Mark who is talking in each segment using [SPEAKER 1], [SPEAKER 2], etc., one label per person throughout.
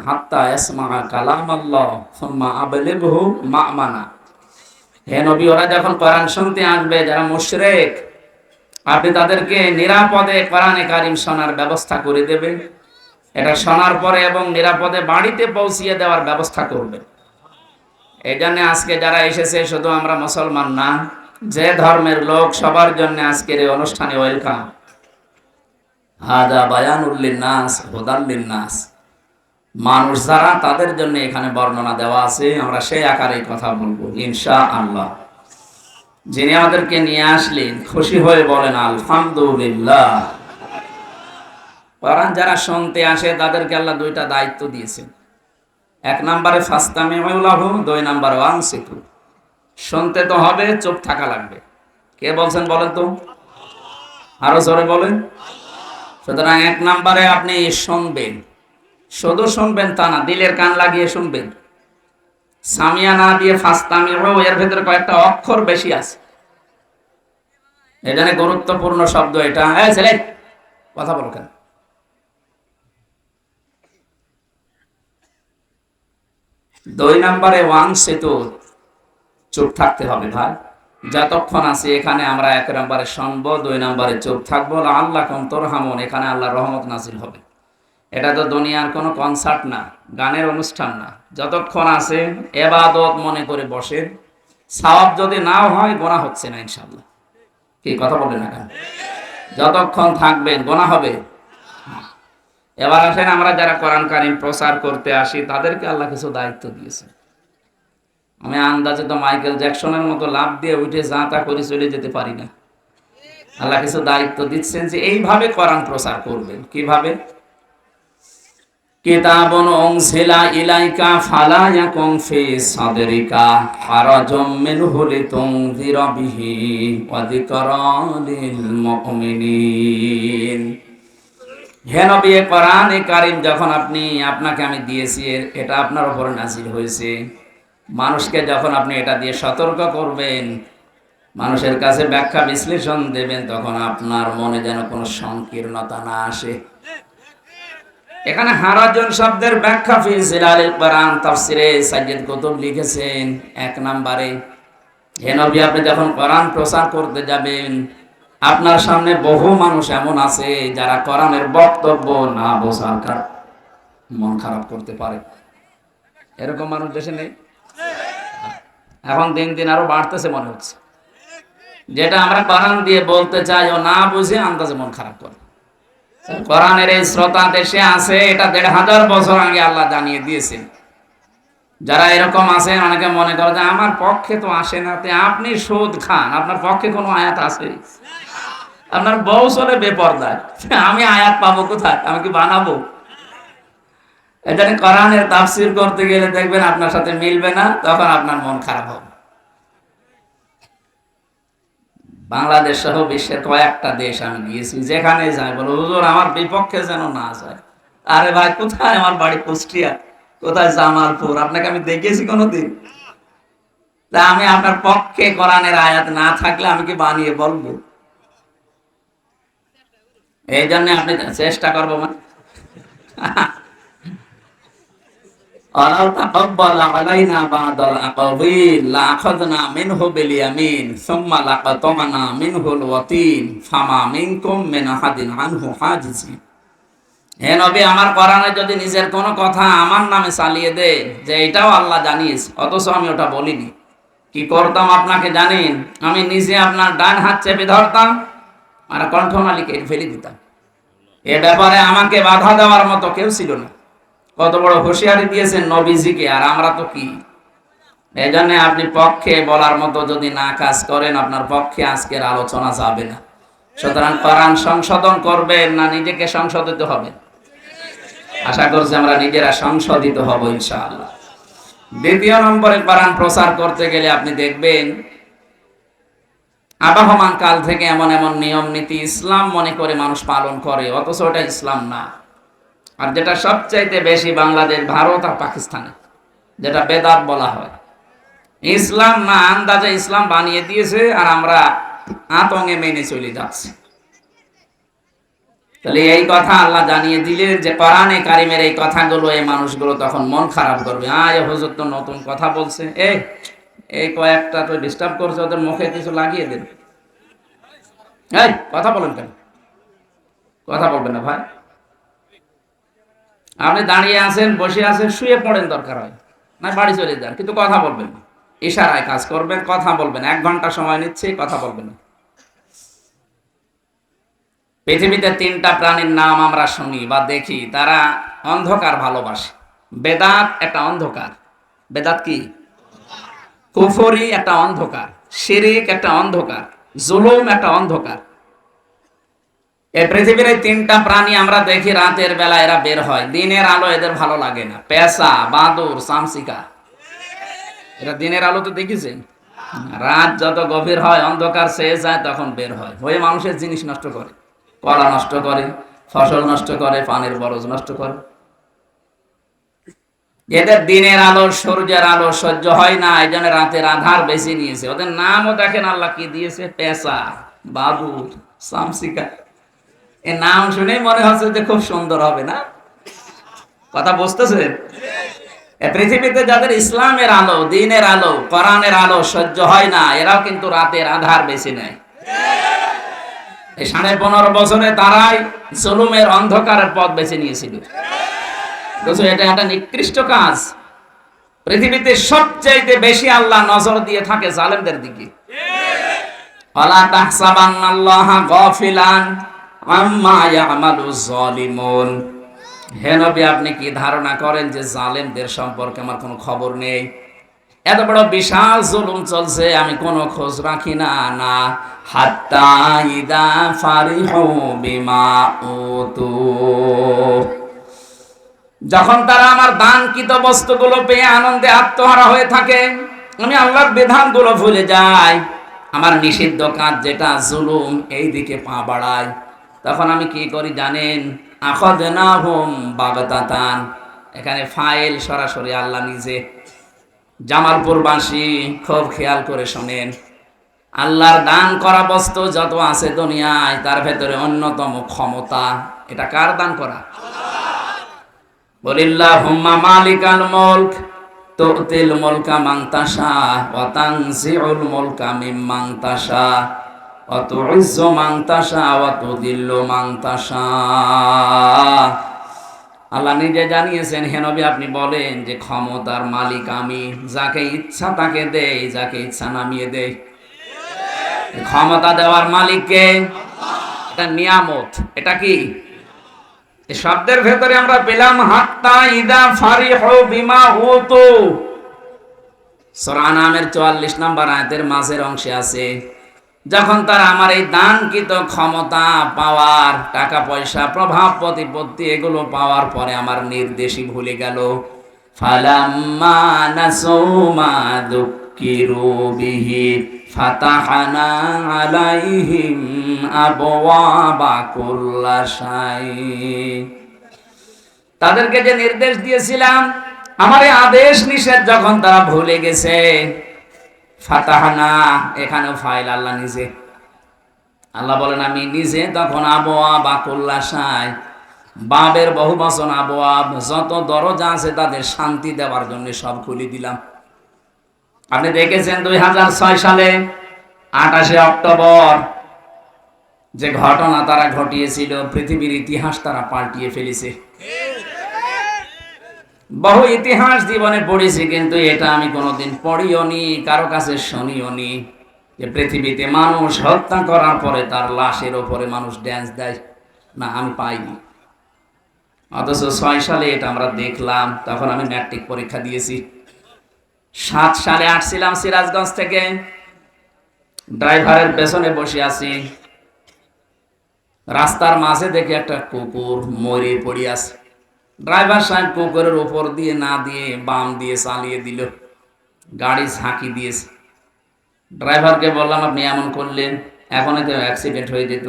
[SPEAKER 1] হাত্তা ইয়াসমা কালামাল্লাহ সুম্মা আবলিগহু মা'মানা। হে নবী, ওরা যখন কোরআন শুনতে আসবে, যারা মুশরিক, আপনি তাদেরকে নিরাপদে কোরআনে কারীম শোনার ব্যবস্থা করে দেবেন। এটা শোনার পরে এবং নিরাপদে বাড়িতে পৌঁছিয়ে দেওয়ার ব্যবস্থা করবেন। এই জন্য আজকে যারা এসেছে, শুধু আমরা মুসলমান না, যে ধর্মের লোক, সবার জন্য আজকের এই অনুষ্ঠানে ওয়েলকাম। হাদা বায়ানুল লিন্নাস হুদাল লিন্নাস। মানুষ যারা, তাদের জন্য এখানে বর্ণনা দেওয়া আছে। আমরা সেই আকারে কথা বলবো ইনশাআল্লাহ। যিনি আমাদেরকে নিয়ে আসলেন, খুশি হয়ে বলেন আলহামদুলিল্লাহ। কোরআন যারা শুনতে আসে, তাদেরকে আল্লাহ দুইটা দায়িত্ব দিয়েছেন। এক নম্বরে ফাস্তামিউ লাহু, দুই নম্বরে ওয়ানসিতু। শুনতে তো হবে, চুপ থাকা লাগবে। কে বলছেন বলেন তো? আরো জোরে বলেন। সুতরাং এক নম্বরে আপনি শুনবেন, শুধু শুনবেন তা না, দিলের কান লাগিয়ে শুনবেন। সামিয়া না দিয়ে ফাস্তামিউ, এর ভেতরে কয়েকটা অক্ষর বেশি আছে, এখানে গুরুত্বপূর্ণ শব্দ এটা। এই ছেলে, কথা বলো কেন? দুই নম্বরে ওয়ানসিতু, চুপ থাকতে হবে ভাই। যতক্ষণ আছে এখানে আমরা এক নম্বরে শুনবো, দুই নম্বরে চুপ থাকবো। লাআল্লাকুম তুরহামুন, এখানে আল্লাহর রহমত নাজিল হবে। এটা তো দুনিয়ার কোনো কনসার্ট না, গানের অনুষ্ঠান না। যতক্ষণ আছে ইবাদত মনে করে বসেন। সওয়াব যদি নাও হয়, গুনাহ হচ্ছে না ইনশাআল্লাহ। কি কথা বলেন না কেন? যতক্ষণ থাকবেন গুনাহ হবে। এবার আসেন, আমরা যারা কোরআন কারীম প্রচার করতে আসি, তাদেরকে আল্লাহ কিছু দায়িত্ব দিয়েছে। আমি আন্দাজে তো মাইকেল জ্যাকসনের মতো লাফ দিয়ে উঠে যা তা করে চলে যেতে পারি না। আল্লাহ কিছু দায়িত্ব দিচ্ছেন যে এইভাবে কোরআন প্রচার করবেন। কিভাবে? কিতাবুন উনজিলা ইলাইকা ফালা ইয়াকুম ফি সাদরিকা হারাজুম মিনহু লিতুনযিরা বিহি ওয়া যিকরা লিল মুমিনিন। হে নবী, কোরআনে কারীম যখন আপনাকে আমি দিয়েছি, এটা আপনার উপরে নাযিল হয়েছে। মানুষকে যখন আপনি এটা দিয়ে সতর্ক করবেন, মানুষের কাছে ব্যাখ্যা বিশ্লেষণ দেবেন, তখন আপনার মনে যেন কোনো সংকীর্ণতা না আসে। এখানে হারাজন শব্দের ব্যাখ্যা ফি জিলালিল কোরআন তাফসিরে সাইয়্যিদ কুতুব লিখেছেন এক নম্বরে, হে নবী, আপনি যখন কোরআন প্রচার করতে যাবেন, আপনার সামনে বহু মানুষ এমন আছে যারা কোরআনের বক্তব্য না বোঝার কারণে মন খারাপ করতে পারে। এরকম মানুষ দেশে নেই? এখন দিন দিন আরো বাড়তেছে মনে হচ্ছে। যেটা আমরা কোরআন দিয়ে বলতে চাই, ও না বুঝে আন্দাজে মন খারাপ করে। কোরআনের এই শ্রোতা দেশে আছে, এটা ১৫০০ বছর আগে আল্লাহ জানিয়ে দিয়েছেন। যারা এরকম আছেন, অনেকে মনে করে যে আমার পক্ষে তো আসে না, আপনি সুদ খান, আপনার পক্ষে কোনো আয়াত আছে? আপনার বউ চলে বেপরদায়, আমি আয়াত পাবো কোথায়? আমি কি বানাবো? এটা কোরআনের তাফসীর করতে গেলে দেখবেন আপনার সাথে মিলবে না, তখন আপনার মন খারাপ হবে। বাংলাদেশ সহ বিশ্বের কয়েকটা দেশ আমি গিয়েছি, যেখানে যাই বলো হুজুর আমার বিপক্ষে যেন না যায়। আরে ভাই, কোথায়? আমার বাড়ি কুষ্টিয়া, কোথায় জামালপুর, আপনাকে আমি দেখেছি কোনোদিন? তা আমি আপনার পক্ষে কোরআনের আয়াত না থাকলে আমি কি বানিয়ে বলবো? এই জন্য আপনি চেষ্টা করবো মানে হে নবী, আমার কোরআনে যদি নিজের কোনো কথা আমার নামে চালিয়ে দে যে এটাও আল্লাহ জানিয়েছে, অথচ আমি ওটা বলিনি, কি করতাম আপনাকে জানেন? আমি নিজে আপনার ডান হাত চেপে ধরতাম আর কণ্ঠনালীকে ফেলে দিতাম। এ ব্যাপারে আমাকে বাধা দেওয়ার মতো কেউ ছিল না। কত বড় হুঁশিয়ারি দিয়েছেন নবীজিকে, আর আমরা তো কি? এই জন্য আপনি পক্ষে বলার মতো যদি না কাজ করেন, আপনার পক্ষে আজকের আলোচনা যাবে না। সুতরাং কোরআন সংশোধন করবেন না নিজেকে সংশোধিত হবে? আশা করছি আমরা নিজেরা সংশোধিত হব ইনশাআল্লাহ। দ্বিতীয় নম্বরে, কোরআন প্রচার করতে গেলে আপনি দেখবেন আবহমান কাল থেকে এমন এমন নিয়ম নীতি ইসলাম মনে করে মানুষ পালন করে, অথচ ওটা ইসলাম না। আর যেটা সবচাইতে বেশি বাংলাদেশ, ভারত আর পাকিস্তানে, যেটা বেদাত বলা হয়, ইসলাম না, আন্দাজে ইসলাম বানিয়ে দিয়েছে আর আমরা আতঙ্কে মেনে চলে যাচ্ছি। তাহলে এই কথা আল্লাহ জানিয়ে দিলেন যে কোরআনে কারিমের এই কথাগুলো এই মানুষগুলো তখন মন খারাপ করবে, হুজুর তো নতুন কথা বলছে, এই কয়েকটা তো ডিস্টার্ব করছে, ওদের মুখে কিছু লাগিয়ে দেন। এই কথা বলেন কেন? কথা বলবেন না ভাই। আপনি দাঁড়িয়ে আছেন, বসে আছেন, শুয়ে পড়েন দরকার হয়, না বাড়ি চলে যান, কিন্তু কথা বলবেন না। ইশারায় কাজ করবেন, কথা বলবেন। 1 ঘন্টা সময় নিচ্ছে, কথা বলবেন না। পৃথিবীতে 3টা প্রাণীর নাম আমরা শুনি বা দেখি, তারা অন্ধকার ভালোবাসে। বেদাত একটা অন্ধকার। বেদাত কি? কুফরি একটা অন্ধকার, শিরিক একটা অন্ধকার, জুলুম একটা অন্ধকার। এই পৃথিবীর এই 3টা প্রাণী আমরা দেখি রাতের বেলা এরা বের হয়, দিনের আলো এদের ভালো লাগে না। পেঁচা, বাদুর, চামচিকা, এরা দিনের আলো তো দেখেছেন, রাত যত গভীর হয়, অন্ধকার ছেয়ে যায়, তখন বের হয়, হয়ে মানুষের জিনিস নষ্ট করে, কলা নষ্ট করে, ফসল নষ্ট করে, পানির বরজ নষ্ট করে। এদের দিনের আলো, সূর্যের আলো সহ্য হয় না, এই জন্য রাতের আধার বেশি নিয়েছে। ওদের নামও দেখেন আল্লাহ কি দিয়েছে, পেঁচা, বাদুর, চামচিকা। এ নাম শুনেই মনে হচ্ছে যে খুব সুন্দর হবে না? কথা বুঝতেছেন? পৃথিবীতে যাদের ইসলামের আলো, দ্বীনের আলো, কোরআনের আলো সহ্য হয় না, এরাও কিন্তু রাতের আধার বেশি নেয়। এই 15.5 বছরে তারাই জুলুমের অন্ধকারের পথ বেছে নিয়েছিল। এটা একটা নিকৃষ্ট কাজ। পৃথিবীতে সবচেয়ে বেশি আল্লাহ নজর দিয়ে থাকে জালেমদের দিকে। ওয়ালা তাহসাবান্নাল্লাহা গাফিলান আম্মা ইয়ামালুজ জালিমুন। হে নবী, আপনি কি ধারণা করেন যে জালেমদের সম্পর্কে আমার কোনো খবর নেই? এত বড় বিশাল জুলুম চলছে, আমি কোনো খোঁজ রাখি না। না, হাত্তা ইদা ফারিহু বিমা উতু, যখন তারা আমার দানকৃত বস্তুগুলো পেয়ে আনন্দে আত্মহারা হয়ে থাকে, আমি আল্লাহর বিধানগুলো ভুলে যাই, আমার নিষিদ্ধ কাজ যেটা জুলুম, এই দিকে পা বাড়ায়, তখন আমি কি করি জানেন? আখাযনাহুম বাগতাতান। এখানে ফাইল সরাসরি আল্লাহ নিজে। জামালপুরবাসী খুব খেয়াল করে শোনেন, আল্লাহর দান করা বস্তু যত আছে দুনিয়ায়, তার ভেতরে অন্যতম ক্ষমতা, এটা কার দান করা? বলিল্লাহুম্মা মালিকাল মুলক তুতিল মুলকা মান তাশা ওয়া তানজিউল মুলকা মিম্মান তাশা ওয়া তুইজ্জু মান তাশা ওয়া তুদিল্লু মান তাশা। আল্লাহ নিজে জানিয়েছেন, হে নবী আপনি বলেন যে ক্ষমতার মালিক আমি, যাকে ইচ্ছা তাকে দেই, যাকে ইচ্ছা নামিয়ে দেই। ক্ষমতা দেওয়ার মালিক কে? এটা নিয়ামত। এটা কি? এই শব্দের ভেতরে আমরা পেলাম হাত্তা ইদা ফারিহু বিমা উতু। সূরা আনামের 44 নম্বর আয়াতের মাঝের অংশে আছে, যখন তারা আমার এই দানকৃত ক্ষমতা পাওয়ার, টাকা পয়সা, প্রভাব প্রতিপত্তি এগুলো পাওয়ার পরে আমার নির্দেশই ভুলে গেল। ফালাম্মা নাসু মা যুক্কিরু বিহি ফাতাহানা আলাইহিম আবওয়াবা কুল্লা শাই। তাদেরকে যে নির্দেশ দিয়েছিলাম, আমার এই আদেশ নিষেধ যখন তারা ভুলে গেছে, ফাতাহানা, এখানেও ফাইল আল্লাহ নিজে। আল্লাহ বলেন আমি নিজে তখন আবওয়াবা কুল্লা শাই, বাবের বহু বচন আবওয়াব, যত দরজা আছে তাদের শান্তি দেওয়ার জন্য সব খুলে দিলাম। আপনি দেখেছেন 2006 সালে 28শে অক্টোবর যে ঘটনা তারা ঘটিয়েছিল, পৃথিবীর ইতিহাস তারা পাল্টিয়ে ফেলেছে। বহু ইতিহাস জীবনে পড়েছি, কিন্তু এটা আমি কোনোদিন পড়িও নি, কারো কাছে শুনিও নি, যে পৃথিবীতে মানুষ হত্যা করার পরে তার লাশের ওপরে মানুষ ড্যান্স দেয়। না, আমি পাইনি। অথচ 6 সালে এটা আমরা দেখলাম, তখন আমি ম্যাট্রিক পরীক্ষা দিয়েছি। 7 সালে আসছিলাম সিরাজগঞ্জ থেকে, ড্রাইভারের পেছনে বসে আছি, রাস্তার মাঝে দেখে একটা কুকুর মরে পড়ে আছে। ড্রাইভার সাহেব কুকুরের উপর দিয়ে না দিয়ে বাম দিয়ে চালিয়ে দিল, গাড়ি ঝাঁকি দিয়েছে। ড্রাইভারকে বললাম আপনি এমন করলেন, এখন তো অ্যাক্সিডেন্ট হয়ে যেত।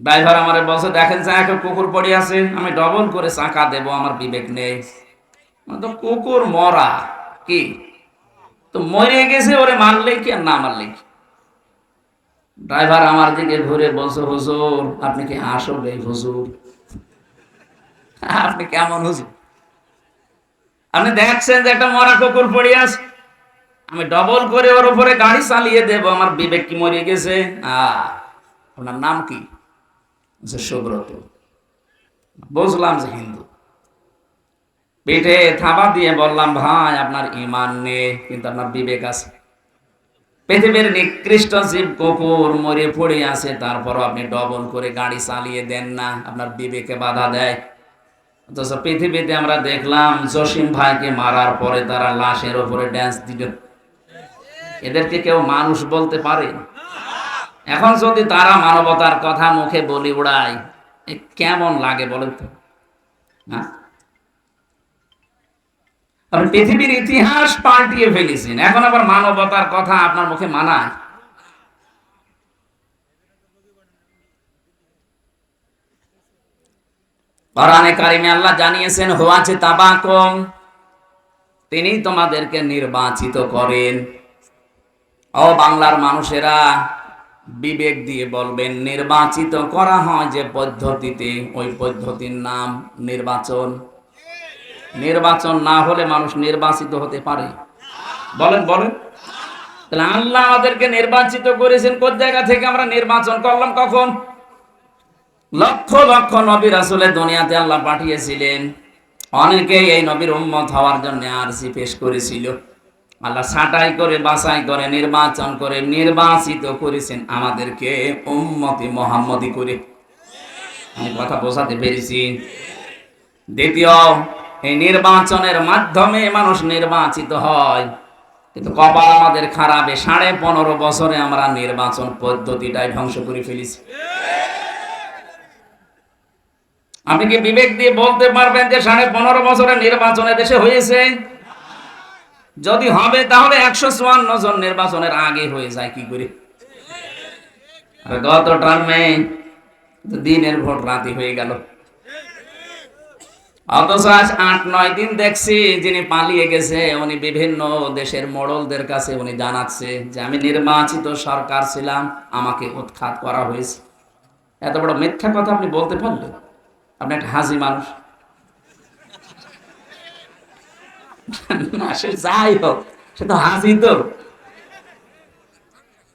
[SPEAKER 1] ড্রাইভার আমারে বলছে দেখেন একটা কুকুর পড়ে আছে, আমি ডবল করে চাকা দেব, আমার বিবেক নেই। তো কুকুর মরা কি, তো মরে গেছে, ওরে মারলেই কি আর না মারলেই কি? ড্রাইভার আমার দিকে ঘুরে বলছে, হুজুর আপনি কি আসলে হুজুর? আপনি কেমন হুজুর? আপনি দেখছেন যে একটা মরা কুকুর পড়ে আছে, আমি ডবল করে ওর উপরে গাড়ি চালিয়ে দেব, আমার বিবেক কি মরে গেছে? ওনার নাম কি? সুব্রত। বুঝলাম যে হিন্দু। পেটে থাবা দিয়ে বললাম, ভাই আপনার ঈমান নেই কিন্তু আপনার বিবেক আছে। পৃথিবীর নিকৃষ্ট জীব কুকুর মরে পড়ে আছে, তারপরও আপনি ডবল করে গাড়ি চালিয়ে দেন না, আপনার বিবেকে বাধা দেয়। অথচ পৃথিবীতে আমরা দেখলাম জসিম ভাইকে মারার পরে তারা লাশের উপরে ড্যান্স দিল। এদেরকে কেউ মানুষ বলতে পারে? এখন যদি তারা মানবতার কথা মুখে বলি উড়ায়, কেমন লাগে বলেন তো? আপনি পৃথিবীর ইতিহাস পাল্টিয়ে ফেলেছেন, এখন আবার মানবতার কথা আপনার মুখে মানায়? কোরআনে কারিমে আল্লাহ জানিয়েছেন, হুয়াছে তাবাকুম, তিনি তোমাদেরকে নির্বাচিত করেন। ও বাংলার মানুষেরা, বিবেক দিয়ে বলবেন, নির্বাচিত করা হয় যে পদ্ধতিতে, ওই পদ্ধতির নাম নির্বাচন। নির্বাচন না হলে মানুষ নির্বাচিত হতে পারে? বলেন বলেন। তাহলে আল্লাহ আমাদেরকে নির্বাচিত করেছেন কোন জায়গা থেকে? আমরা নির্বাচন করলাম কখন? লক্ষ লক্ষ নবী রাসূলের দুনিয়াতে আল্লাহ পাঠিয়েছিলেন, অনেকেই এই নবীর উম্মত হওয়ার জন্য আরজি পেশ করেছিল। আল্লাহ ছাঁটাই করে, বাছাই করে, নির্বাচন করে নির্বাচিত করেছেন আমাদেরকে উম্মতি মুহাম্মদি করে। আমি কথা বোঝাতে পেরেছি? দ্বিতীয়, এই নির্বাচনের মাধ্যমে মানুষ নির্বাচিত হয়, কিন্তু কপাল আমাদের খারাপ, 15.5 বছরে আমরা নির্বাচন পদ্ধতিটাই ধ্বংস করে ফেলেছি। আপনি কি বিবেক দিয়ে বলতে পারবেন যে 15.5 বছরে নির্বাচন দেশে হয়েছে? যদি হবে তাহলে 154 জন নির্বাচনের আগে হয়ে যায় কি করে? গত টার্মে দিনের ভোট রাতে হয়ে গেল। অথচ আজ 8-9 দিন দেখছি যিনি পালিয়ে গেছে উনি বিভিন্ন দেশের মোড়লদের কাছে উনি জানাচ্ছে যে আমি নির্বাচিত সরকার ছিলাম, আমাকে উৎখাত করা হয়েছে। এত বড় মিথ্যা কথা আপনি বলতে পারলেন? আপনি একটা হাসি মানুষ। না সে যাই হোক, সে তো হাসি। তো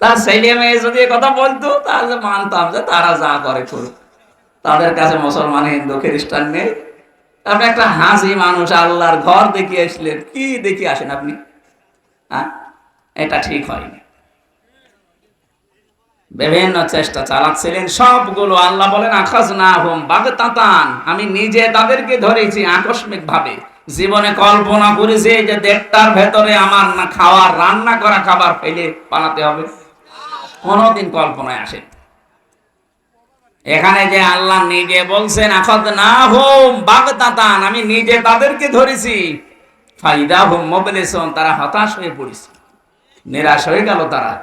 [SPEAKER 1] তার ছেলে মেয়ে যদি কথা বলতো তাহলে মানতাম যে তারা যা করে করুক, তাদের কাছে মুসলমান হিন্দু খ্রিস্টান নেই। আপনি একটা হাসি মানুষ, আল্লাহর ঘর দেখিয়ে আসলেন, কি দেখিয়ে আসেন আপনি? এটা ঠিক হয়নি। বিভিন্ন চেষ্টা চালাচ্ছিলেন, সবগুলো আল্লাহ বলেন আখাযনাহুম বাগতাতান, আমি নিজে তাদেরকে ধরেছি আকস্মিক ভাবে। জীবনে কল্পনা করেছি যে 1.5টার ভেতরে আমার না খাওয়ার, রান্না করা খাবার ফেলে পালাতে হবে? কোনদিন কল্পনায় আসে? এখানে যে আল্লাহ নিজে বলছেন আখাযনাহুম বাগতাতান, আমি নিজে তাদেরকে ধরেছি, ফাইদাহুম মুবলিসুন, তারা হতাশ হয়ে পড়েছে, নিরাশ হয়ে গেল তারা।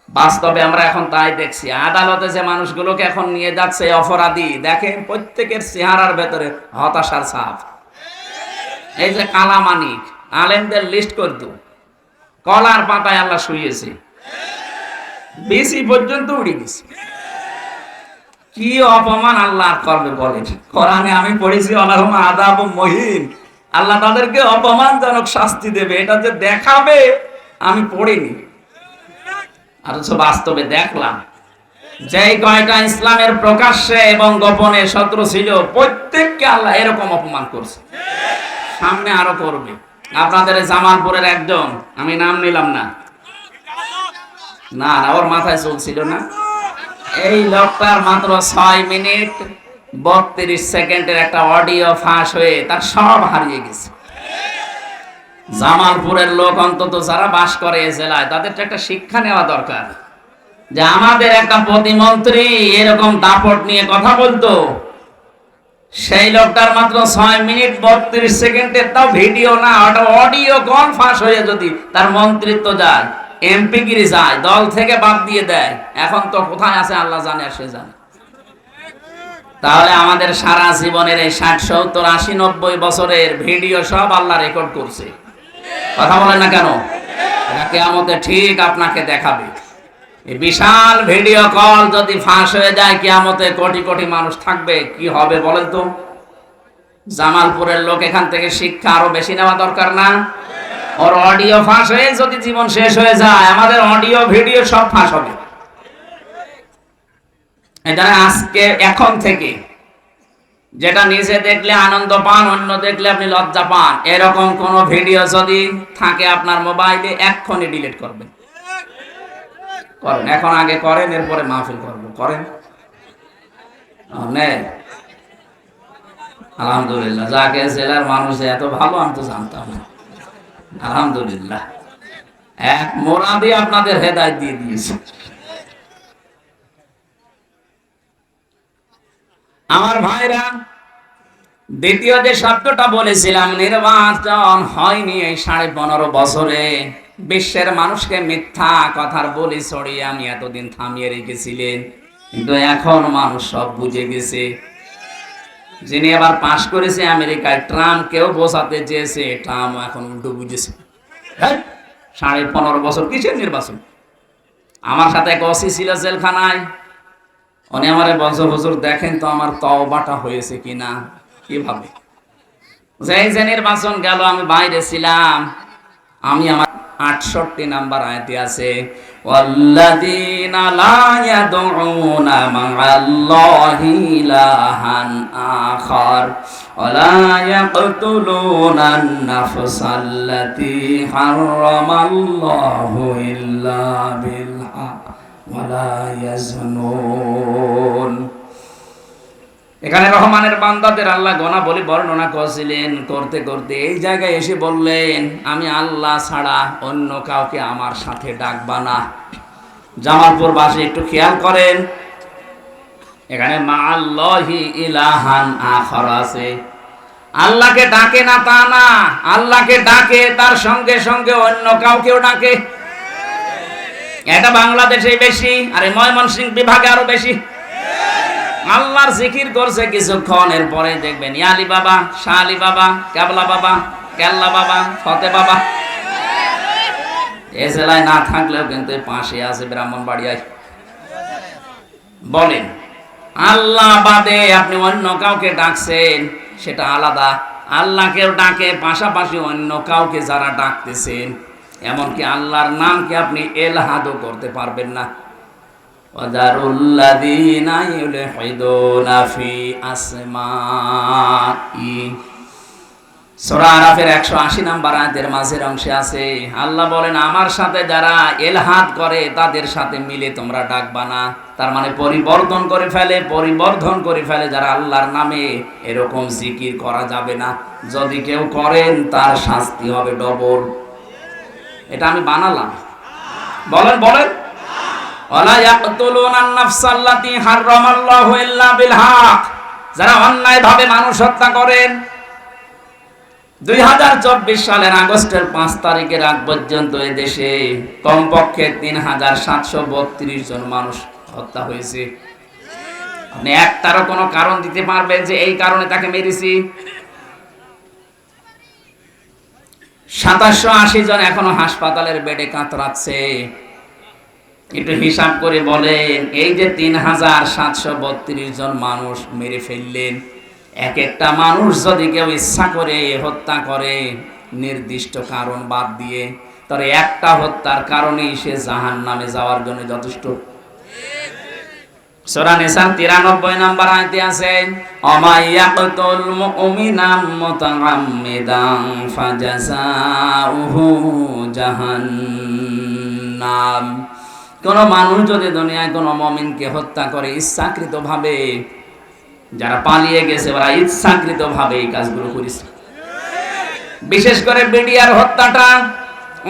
[SPEAKER 1] বাস্তবে আমরা এখন তাই দেখছি। আদালতে যে মানুষগুলোকে এখন নিয়ে যাচ্ছে অপরাধী, দেখেন প্রত্যেকের চেহারার ভেতরে হতাশার ছাপ। এই যে কালামানিক, আলেমদের লিস্ট করত, কলার পাতায় আল্লাহ শুয়েছে, বেশি পর্যন্ত উড়ে গেছে। কি অপমান আল্লাহ করবে বলেন? কোরআনে আমি পড়েছি আলাহুম আযাবুম মুহিন, আল্লাহ তাদেরকে অপমানজনক শাস্তি দেবে, এটা যে দেখাবে আমি পড়িনি। আর বাস্তবে দেখলাম যে কয়টা ইসলামের প্রকাশ্যে এবং গোপনে শত্রু ছিল, প্রত্যেককে আল্লাহ এরকম অপমান করছে, সামনে আরো করবে। আপনাদের জামালপুরের একজন, আমি নাম নিলাম না, না ওর মাথায় চলছিল না, এই লোকটার মাত্র 6 মিনিট 32 সেকেন্ডের একটা অডিও ফাঁস হয়ে তার সব হারিয়ে গেছে। জামালপুরের লোক অন্তত যারা বাস করে এই জেলায়, তাদের একটা শিক্ষা নেওয়া দরকার যে আমাদের একটা প্রতিমন্ত্রী এরকম দাপট নিয়ে কথা বলতো, সেই লোকটার মাত্র 6 মিনিট 32 সেকেন্ডের, তাও ভিডিও না, ওটা অডিও কল ফাঁস হয়ে যদি তার মন্ত্রিত্ব যায়, এমপি গিরি যায়, দল থেকে বাদ দিয়ে দেয়, এখন তো কোথায় আছে আল্লাহ জানে, আর সে জানে। তাহলে আমাদের সারা জীবনের এই 60, 70, 80, 90 বছরের ভিডিও সব আল্লাহ রেকর্ড করছে। কথা বলেন না কেন? কিয়ামতে ঠিক আপনাকে দেখাবে। এই বিশাল ভিডিও কল যদি ফাঁস হয়ে যায়, কিয়ামতে কোটি কোটি মানুষ থাকবে, কি হবে বলেন তো? জামালপুরের লোক এখান থেকে শিক্ষা আরো বেশি নেওয়া দরকার না? ওর অডিও ফাঁস হয়ে যদি জীবন শেষ হয়ে যায়, আমাদের অডিও ভিডিও সব ফাঁস হবে। এটা আজকে এখন থেকে যেটা নিজে দেখলে আনন্দ পান, অন্য দেখলে আপনি লজ্জা পান, এরকম কোন ভিডিও যদি থাকে আপনার মোবাইলে, এক্ষুনি ডিলিট করবেন। করেন, এখন আগে করেন, এরপরে মাহফিল করবো। করেন। আলহামদুলিল্লাহ, যাকে জেলার মানুষ এত ভালো আমি তো জানতাম না। আলহামদুলিল্লাহ, এক মোরাদি আপনাদের হেদায়েত দিয়ে দিয়েছে। আমার ভাইরা, দ্বিতীয় যে শব্দটা বলেছিলাম, নির্বাচন হয়নি এই 15.5 বছরে। বিশ্বের মানুষকে মিথ্যা কথার বলি ছড়িয়ে আমি এতদিন থামিয়ে রেখেছিলেন, কিন্তু এখন মানুষ সব বুঝে গেছে। যিনি এবার পাশ করেছে আমেরিকায়, ট্রাম্প কেও বোঝাতে চেয়েছে, ট্রাম্প এখন উল্টো বুঝেছে। 15.5 বছর কিসের নির্বাচন? আমার সাথে এক ওসি ছিল জেলখানায়, উনি আমারে বলছে, হুজুর দেখেন তো আমার তওবাটা হয়েছে কিনা। কিভাবে? যে নির্বাচন গেল, আমি বাইরে ছিলাম, আমি আমার 68 নাম্বার আয়াতে আছে, ওয়াল্লাযীনা লা ইয়াদউনা মা'আল্লাহি ইলাহান আখার ওয়া লা ইয়াকতুলুনান নাফসাল্লাতী হারামাল্লাহু ইল্লা বিল হক ওয়া লা ইয়াজনুন। এখানে রহমানের বান্দাদের আল্লাহ গোনা বলি বর্ণনা করছিলেন, করতে করতে এই জায়গায় এসে বললেন, আমি আল্লাহ ছাড়া অন্য কাউকে আমার সাথে ডাকবা না। জামালপুর বাসী একটু খেয়াল করেন, এখানে মা'আল্লাহি ইলাহান আখার আছে। আল্লাহকে ডাকে না তা না, আল্লাহকে ডাকে, তার সঙ্গে সঙ্গে অন্য কাউকেও ডাকে। এটা বাংলাদেশে বেশি, আর ময়মনসিংহ বিভাগে আরো বেশি। আল্লাহর জিকির করছে কিছুক্ষণ, এরপরে দেখবেন ইয়ালি বাবা, শাহ আলী বাবা, কেবলা বাবা, কেল্লা বাবা, ফতে বাবা। এ জেলায় না থাকলেও কিন্তু পাশে আছে ব্রাহ্মণবাড়িয়ায়। বলেন, আল্লাহ বাদে আপনি অন্য কাউকে ডাকছেন, সেটা আলাদা। আল্লাহকেও ডাকে, পাশাপাশি অন্য কাউকে যারা ডাকতেছেন, এমনকি আল্লাহর নামকে আপনি এলহাদও করতে পারবেন না। ওয়াদারুল্লাযীনা ইউলহিদুনা ফি আসমাই, সূরা আরাফের 180 নম্বর আয়াতের মাঝের অংশে আছে, আল্লাহ বলেন, আমার সাথে যারা এলহাদ করে তাদের সাথে মিলে তোমরা ডাকবা না। তার মানে পরিবর্ধন করে ফেলে যারা আল্লাহর নামে, এরকম জিকির করা যাবে না। যদি কেউ করেন তার শাস্তি হবে ডবল। এটা আমি বানালাম। বলেন বলেন, ওয়ালা ইয়াকতুলুনান নাফসাল্লাতী হারামাল্লাহু ইল্লা বিল হক। যারা অন্যায়ভাবে মানুষ হত্যা করেন, 2024 সালের আগস্টের 5 তারিখের আগ পর্যন্ত এই দেশে কমপক্ষে 3732 জন মানুষ হত্যা হয়েছে। আপনি একটারও কোনো কারণ দিতে পারবেন যে এই কারণে তাকে মেরেছি? 2780 জন এখনো হাসপাতালের বেডে কাতরাচ্ছে। একটু হিসাব করে বলেন, এই যে 3732 জন মানুষ মেরে ফেললেন, এক একটা মানুষ যদি কেউ ইচ্ছা করে হত্যা করে, নির্দিষ্ট কারণ বাদ দিয়ে, তার একটা হত্যার কারণেই সে জাহান্নামে যাওয়ার জন্য যথেষ্ট। সূরা নিসার 93 নম্বর আয়াতে আছে, অমাইয়াকতুল মুমিনাম মুতাআম্মিদান ফাজাযাউহু জাহান্নাম। কোন মানুষ যদি দুনিয়ায় কোন মুমিনকে হত্যা করে ইচ্ছাকৃতভাবে, যারা পালিয়ে গেছে ওরা ইচ্ছাকৃতভাবে এই কাজগুলো করেছে। বিশেষ করে বিডিআর হত্যাটা,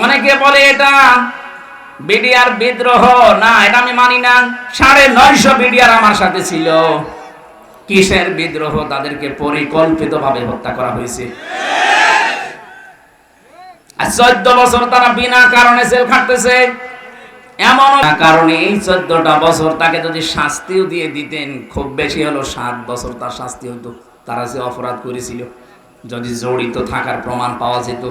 [SPEAKER 1] অনেকে বলে এটা বিডিআর বিদ্রোহ। না, এটা আমি মানি না। 950 বিডিআর আমার সাথে ছিল। কিসের বিদ্রোহ? তাদেরকে পরিকল্পিতভাবে হত্যা করা হয়েছে। আর 14 বছর তারা বিনা কারণে জেল খাটতেছে। এমন কারণে এই 14টা বছর তাকে যদি শাস্তিও দিয়ে দিতেন, খুব বেশি হলো 7 বছর তার শাস্তি হতো। তারা যে অপরাধ করেছিল, যদি জড়িত থাকার প্রমাণ পাওয়া যেত।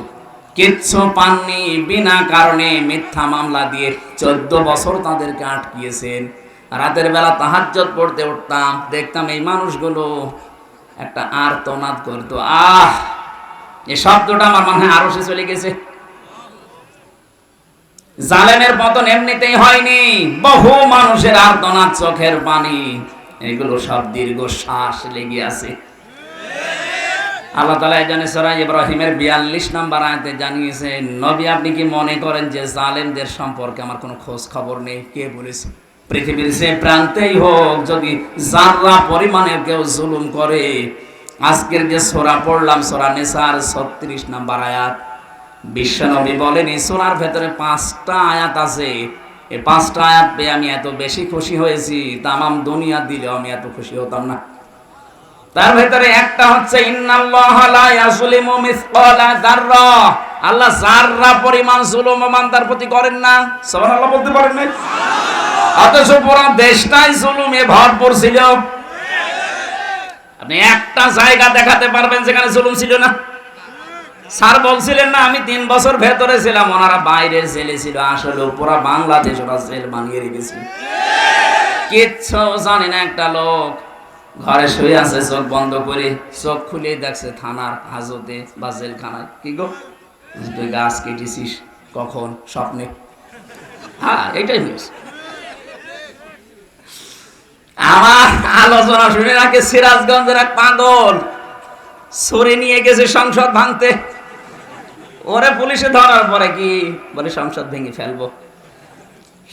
[SPEAKER 1] কিচ্ছু পাননি, বিনা কারণে মিথ্যা মামলা দিয়ে 14 বছর তাদেরকে আটকিয়েছেন। রাতের বেলা তাহাজ্জুদ পড়তে উঠতাম, দেখতাম এই মানুষগুলো একটা আর্তনাদ করতো, আহ! এই শব্দটা আমার মনে হয় আরো সে চলে গেছে। জালেমের পতন এমনিতেই হয়নি, বহু মানুষের আর্তনাদ, চোখের পানি, এগুলো সব দীর্ঘশ্বাস লেগে আছে। আল্লাহ তাআলা এই জন্য সূরা ইব্রাহিমের 42 নম্বর আয়াতে জানিয়েছেন, নবী আপনি কি মনে করেন যে জালেমদের সম্পর্কে আমার কোনো খোঁজ খবর নেই? কে বলেছে? পৃথিবীর যে প্রান্তেই হোক, যদি যাররা পরিমাণে কেউ জুলুম করে, আজকের যে সূরা পড়লাম সূরা নিসার 36 নম্বর আয়াত, বিশ্বনবী বলেন এই সূরার ভেতরে 5টা আয়াত আছে, এই 5টা আয়াত পেয়ে আমি এত বেশি খুশি হয়েছি, তামাম দুনিয়া দিলেও আমি এত খুশি হতাম না। তার ভেতরে একটা হচ্ছে ইন্নাল্লাহা লা ইয়াজলিমু মিসকালা যাররা, আল্লাহ যাররা পরিমাণ জুলুম বান্দার প্রতি করেন না। সুবহানাল্লাহ বলতে পারেন না? অথচ পুরো দেশটাই জুলুমে ভরপুর ছিল। আপনি একটা জায়গা দেখাতে পারবেন যেখানে জুলুম ছিল না? স্যার বলছিলেন না আমি 3 বছর ভেতরে ছিলাম, ওনারা বাইরের জেলে ছিল, আসলে পুরো বাংলাদেশ ওরা জেল বানিয়ে রেখেছিল। কিচ্ছু জানে না একটা লোক, ঘরে শুয়ে আছে চোখ বন্ধ করে, চোখ খুলে দেখছে থানার হাজতে বা জেলখানায়। কি গো, তুই গাছ কেটেছিস কখন? স্বপ্নে। হ্যাঁ, এটাই হয়েছে। আমার আলোচনা শুনে রাখে সিরাজগঞ্জের এক পাগল ছুরি নিয়ে গেছে সংসদ ভাঙতে। ওরে পুলিশে ধরার পরে কি বলে, সংসদ ভেঙে ফেলবো।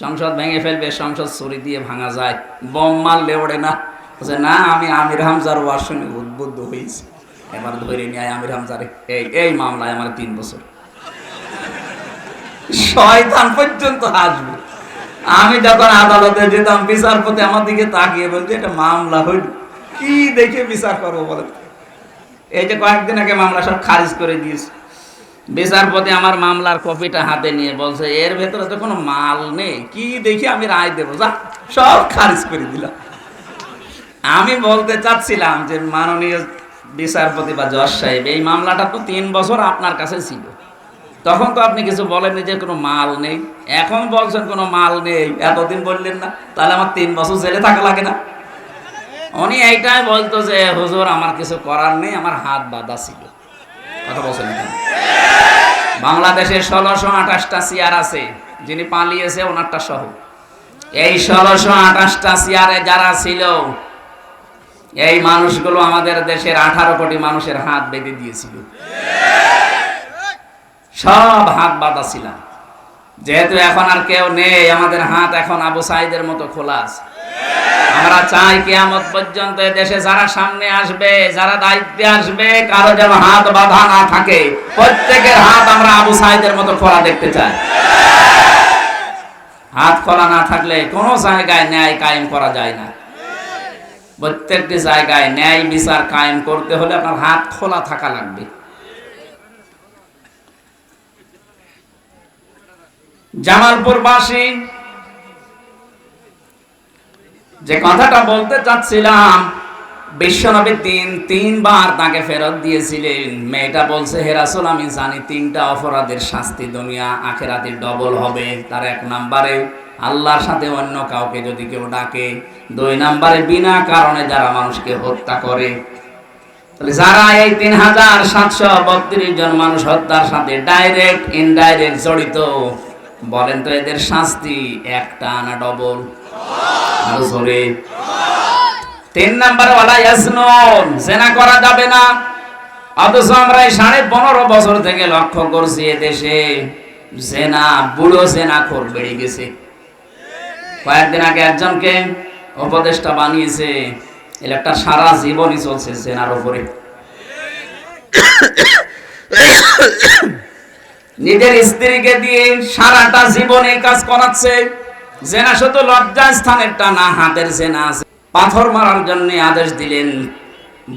[SPEAKER 1] সংসদ ভেঙে ফেলবে, সংসদ ছুরি দিয়ে ভাঙা যায়, বোম মারলে ওড়ে না। বলছে না, আমি আমির হামজার ওয়ার শুনে উদ্বুদ্ধ হয়েছি, এবার ধরে নিয়ে আমির হামজারে, এই মামলায় আমার 3 বছর। শয়তান পর্যন্ত হাসবে। আমি যখন আদালতে যেতাম, বিচারপতি আমার দিকে তাকিয়ে বলছে এটা মামলা হইল, কি দেখে বিচার করবো বলেন? এই যে কয়েকদিন আগে মামলা সব খারিজ করে দিয়েছে, বিচারপতি আমার মামলার কপিটা হাতে নিয়ে বলছে এর ভেতরে তো কোনো মাল নেই, কি দেখি আমি রায় দেবো, যা সব খারিজ করে দিলাম। আমি বলতে চাচ্ছিলাম যে মাননীয় বিচারপতি বা জজ সাহেব, এই মামলাটা তো 3 বছর আপনার কাছে ছিল, তখন তো আপনি কিছু বলেননি যে কোনো মাল নেই, এখন বলছেন কোনো মাল নেই, এতদিন বললেন না, তাহলে আমার 3 বছর জেলে থাকা লাগে না? উনি এইটাই বলতো যে হুজুর আমার কিছু করার নেই, আমার হাত বাঁধা ছিল। কথা বলছেন না? বাংলাদেশে 1628টা চেয়ার আছে, যিনি পালিয়েছে ওনারটা সহ। এই 1628টা চেয়ারে যারা ছিল, এই মানুষগুলো আমাদের দেশের 18 কোটি মানুষের হাত বেঁধে দিয়েছিল। সব হাত বাঁধা ছিলাম। যেহেতু এখন আর কেউ নেই, আমাদের হাত এখন আবু সাইদের মতো খোলা আছে। আমরা চাই কিয়ামত পর্যন্ত দেশে যারা সামনে আসবে, যারা দায়িত্বে আসবে, কারো যেন হাত বাঁধা না থাকে, প্রত্যেকের হাত আমরা আবু সাইদের মতো খোলা দেখতে চাই। হাত খোলা না থাকলে কোনো জায়গায় ন্যায় কায়েম করা যায় না। প্রত্যেকটি জায়গায় ন্যায় বিচার কায়েম করতে হলে আপনার হাত খোলা থাকা লাগবে। জামালপুরবাসী যে কথাটা বলতে চাচ্ছিলাম, বিশ্বনবী 3বার তাকে ফেরত দিয়েছিলেন। মেয়েটা বলছে হে রাসূল আমি জানি 3টা অপরাধের শাস্তি দুনিয়া আখিরাতে ডবল হবে। তার 1 নম্বরে আল্লাহর সাথে অন্য কাউকে যদি কেউ ডাকে, 2 নম্বরে বিনা কারণে যারা মানুষকে হত্যা করে। তাহলে যারা এই 3732 জন মানুষ হত্যার সাথে ডাইরেক্ট ইনডাইরেক্ট জড়িত, বলেন তো এদের শাস্তি একটা না ডবল? আরো জোরে। 3 নম্বরে ওয়ালা ইয়াজনুন, জিনা করা যাবে না। অথচ আমরা এই 15.5 বছর থেকে লক্ষ্য করছি এদেশে জিনা, বুড়ো জিনাখোর বেড়ে গেছে। কয়েকদিন আগে একজনকে উপদেষ্টা বানিয়েছে, এলাকা সারা জীবনই চলছে জিনার উপরে। নিজের স্ত্রীকে দিয়ে সারাটা জীবন এই কাজ করাচ্ছে। জেনা শুধু লজ্জা স্থানেরটা না, হাতের জেনা আছে। পাথর মারার জন্য আদেশ দিলেন,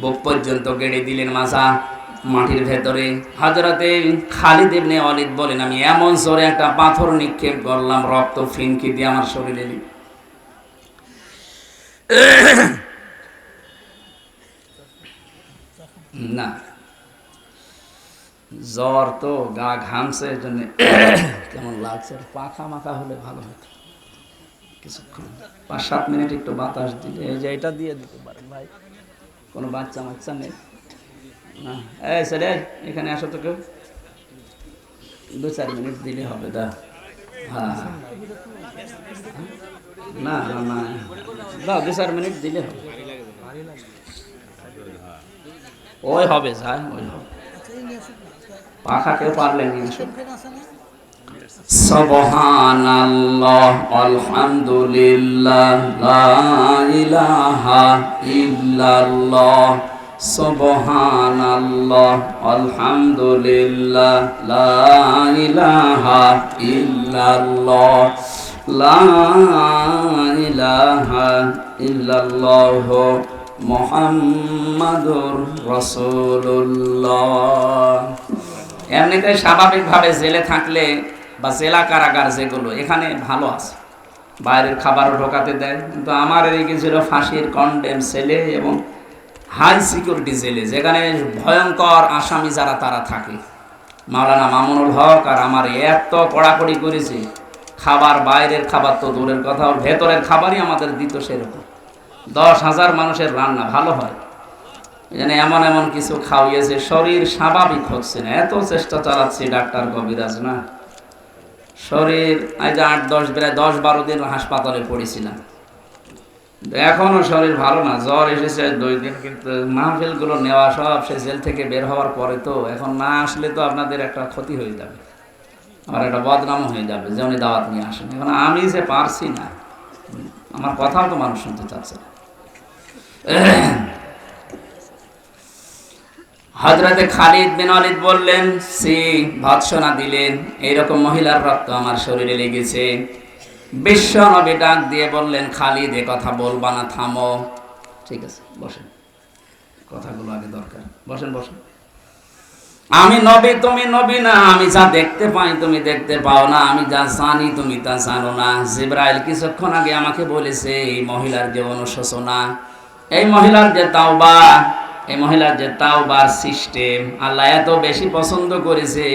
[SPEAKER 1] বুক পর্যন্ত গেড়ে দিলেন মাথা মাটির ভেতরে। হযরতে খালিদ ইবনে ওয়ালিদ বলেন আমি এমন জোরে একটা পাথর নিক্ষেপ করলাম, রক্ত ফিনকি দিয়ে আমার শরীরে না জ্বর তো, গা ঘামছে, এই জন্য কেমন লাগছে, পাখা মাখা হলে ভালো হতো কিছুক্ষণ, 5-7 মিনিট একটু বাতাস দিলে। এই যে এটা দিয়ে দিতে পারেন ভাই, কোনো বাচ্চা মাচ্চা নেই না? এই ছেলে, এখানে আসো তো কেউ, 2-4 মিনিট দিলে হবে। দা হ্যাঁ না না না, দাও 2-4 মিনিট দিলে হবে, ওই হবে স্যার, ওই হবে। পাখা কেউ পারলেন সুবহানাল্লাহ আলহামদুলিল্লাহ লা ইলাহা ইল্লাল্লাহ সুবহানাল্লাহ আলহামদুলিল্লাহ লা ইলাহা ইল্লাল্লাহ লা ইলাহা ইল্লাল্লাহ মুহাম্মাদুর রাসূলুল্লাহ। এমনিতে স্বাভাবিকভাবে জেলে থাকলে বা জেলা কারাগার যেগুলো, এখানে ভালো আছে, বাইরের খাবারও ঢোকাতে দেয়। কিন্তু আমার এদিকে ছিল ফাঁসির কন্ডেম সেলে এবং হাই সিকিউরিটি জেলে, যেখানে ভয়ঙ্কর আসামি যারা তারা থাকে। মাওলানা মামুনুল হক আর আমার এত কড়াকড়ি করেছি, খাবার বাইরের খাবার তো দূরের কথা, ওর ভেতরের খাবারই আমাদের দিত সেরকম। 10,000 মানুষের রান্না ভালো হয়, এখানে এমন এমন কিছু খাওয়িয়েছে, শরীর স্বাভাবিক হচ্ছে না। এত চেষ্টা চালাচ্ছি ডাক্তার কবিরাজ না, শরীর আজ 8-10 প্রায় 10-12 দিন হাসপাতালে পড়েছিলাম, এখনো শরীর ভালো না। জ্বর এসেছে 2 দিন, কিন্তু মাহফিলগুলো নেওয়া সব সে জেল থেকে বের হওয়ার পরে, তো এখন না আসলে তো আপনাদের একটা ক্ষতি হয়ে যাবে, আমার একটা বদনাম হয়ে যাবে যে উনি দাওয়াত নিয়ে আসেন। এখন আমি যে পারছি না, আমার কথাও তো মানুষ শুনতে চাচ্ছে না। হযরতে খালিদ বিন ওয়ালিদ বললেন, সি ভৎসনা দিলেন, এইরকম মহিলার রক্ত আমার শরীরে লেগেছে। বিশ্ব নবী ডাক দিয়ে বললেন, খালিদ এ কথা বলবা না, থামো। ঠিক আছে, বসেন, কথাগুলো আগে দরকার, বসেন বসেন। আমি নবী, তুমি নবী না। আমি যা দেখতে পাই তুমি দেখতে পাও না, আমি যা জানি তুমি তা জানো না। জিবরাইল কিছুক্ষণ আগে আমাকে বলেছে এই মহিলার যে অনুশোচনা, এই মহিলার যে তাওবা, এই মহিলার যে তাওবার সিস্টেম আল্লাহ এত বেশি পছন্দ করেছে,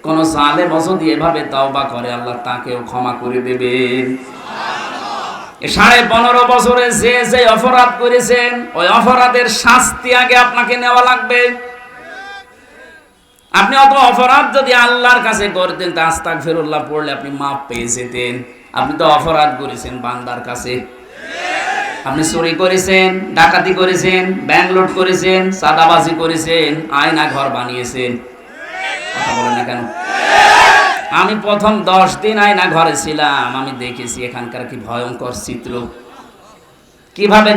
[SPEAKER 1] কোন জালেম যদি এভাবে তাওবা করে আল্লাহ তাকেও ক্ষমা করে দেবেন। 15.5 বছরে যে যে অপরাধ করেছেন, ওই অপরাধের শাস্তি আগে আপনাকে নেওয়া লাগবে। আপনি অত অপরাধ যদি আল্লাহর কাছে করতেন তা আস্তাগফিরুল্লাহ পড়লে আপনি মাপ পেয়ে যেতেন। আপনি তো অপরাধ করেছেন বান্দার কাছে, আপনি চুরি করেছেন, ডাকাতি করেছেন, ব্যাংক লুট করেছেন, চাঁদাবাজি করেছেন, আয়না ঘর বানিয়েছেন। কথা বলেন না কেন? আমি প্রথম 10 দিন আয়না ঘরে ছিলাম, আমি দেখেছি এখানকার কি ভয়ঙ্কর চিত্র, কিভাবে